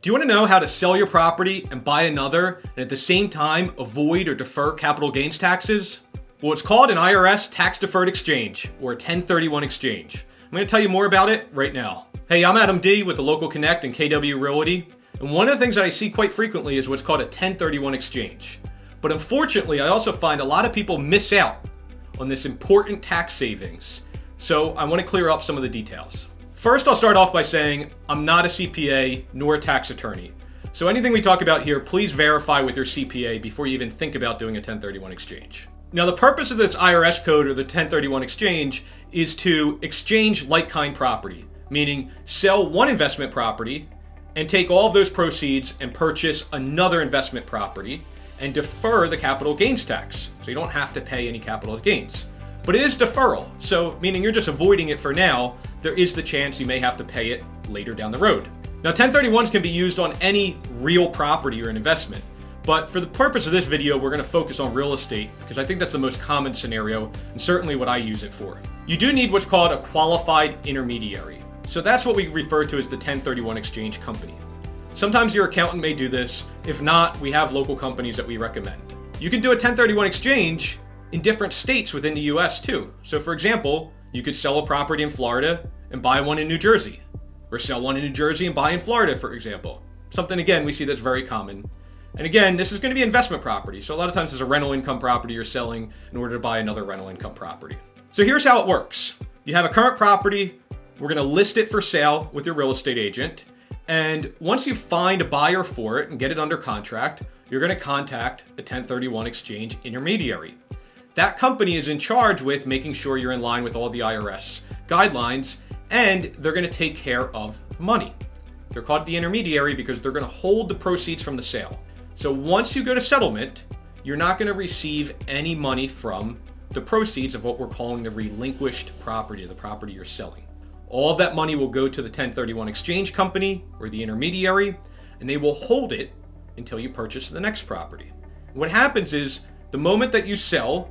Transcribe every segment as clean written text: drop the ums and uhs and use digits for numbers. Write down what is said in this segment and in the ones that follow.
Do you want to know how to sell your property and buy another and at the same time avoid or defer capital gains taxes? Well, it's called an IRS tax deferred exchange or a 1031 exchange. I'm going to tell you more about it right now. Hey, I'm Adam D with the Local Connect and KW Realty. And one of the things that I see quite frequently is what's called a 1031 exchange. But unfortunately, I also find a lot of people miss out on this important tax savings. So I want to clear up some of the details. First, I'll start off by saying I'm not a CPA nor a tax attorney. So anything we talk about here, please verify with your CPA before you even think about doing a 1031 exchange. Now, the purpose of this IRS code or the 1031 exchange is to exchange like-kind property, meaning sell one investment property and take all of those proceeds and purchase another investment property and defer the capital gains tax. So you don't have to pay any capital gains. But it is deferral, so meaning you're just avoiding it for now. There is the chance you may have to pay it later down the road. Now, 1031s can be used on any real property or an investment, but for the purpose of this video, we're going to focus on real estate because I think that's the most common scenario and certainly what I use it for. You do need what's called a qualified intermediary. So that's what we refer to as the 1031 exchange company. Sometimes your accountant may do this. If not, we have local companies that we recommend. You can do a 1031 exchange in different states within the US too. So for example, you could sell a property in Florida and buy one in New Jersey, or sell one in New Jersey and buy in Florida, for example. Something, again, we see that's very common. And again, this is going to be investment property. So a lot of times there's a rental income property you're selling in order to buy another rental income property. So here's how it works. You have a current property. We're going to list it for sale with your real estate agent. And once you find a buyer for it and get it under contract, you're going to contact a 1031 exchange intermediary. That company is in charge with making sure you're in line with all the IRS guidelines, and they're going to take care of money. They're called the intermediary because they're going to hold the proceeds from the sale. So once you go to settlement, you're not going to receive any money from the proceeds of what we're calling the relinquished property, the property you're selling. All of that money will go to the 1031 exchange company or the intermediary, and they will hold it until you purchase the next property. What happens is the moment that you sell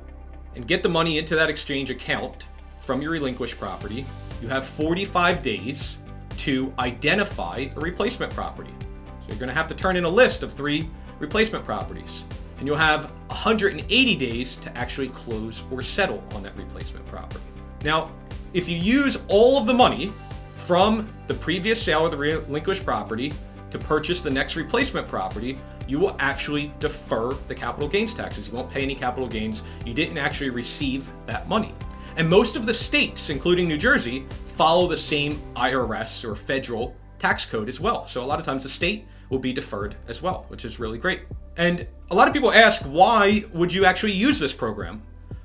and get the money into that exchange account from your relinquished property, you have 45 days to identify a replacement property. So you're going to have to turn in a list of 3 replacement properties, and you'll have 180 days to actually close or settle on that replacement property. Now, if you use all of the money from the previous sale of the relinquished property to purchase the next replacement property, you will actually defer the capital gains taxes. You won't pay any capital gains. You didn't actually receive that money. And most of the states, including New Jersey, follow the same IRS or federal tax code as well. So a lot of times the state will be deferred as well, which is really great. And a lot of people ask, why would you actually use this program?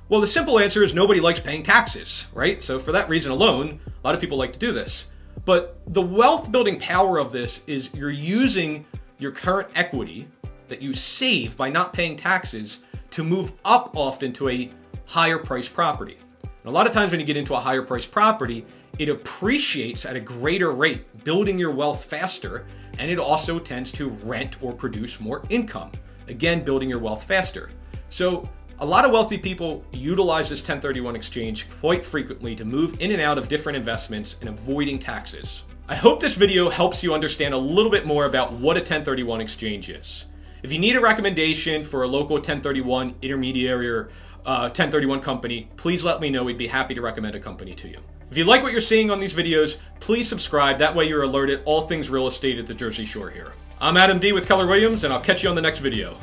Well, the simple answer is nobody likes paying taxes, right? So for that reason alone, a lot of people like to do this. But the wealth building power of this is you're using your current equity that you save by not paying taxes to move up often to a higher priced property. And a lot of times when you get into a higher priced property, it appreciates at a greater rate, building your wealth faster, and it also tends to rent or produce more income. Again, building your wealth faster. So a lot of wealthy people utilize this 1031 exchange quite frequently to move in and out of different investments and avoiding taxes. I hope this video helps you understand a little bit more about what a 1031 exchange is. If you need a recommendation for a local 1031 intermediary or 1031 company, please let me know. We'd be happy to recommend a company to you. If you like what you're seeing on these videos, please subscribe. That way you're alerted all things real estate at the Jersey Shore here. I'm Adam D with Keller Williams, and I'll catch you on the next video.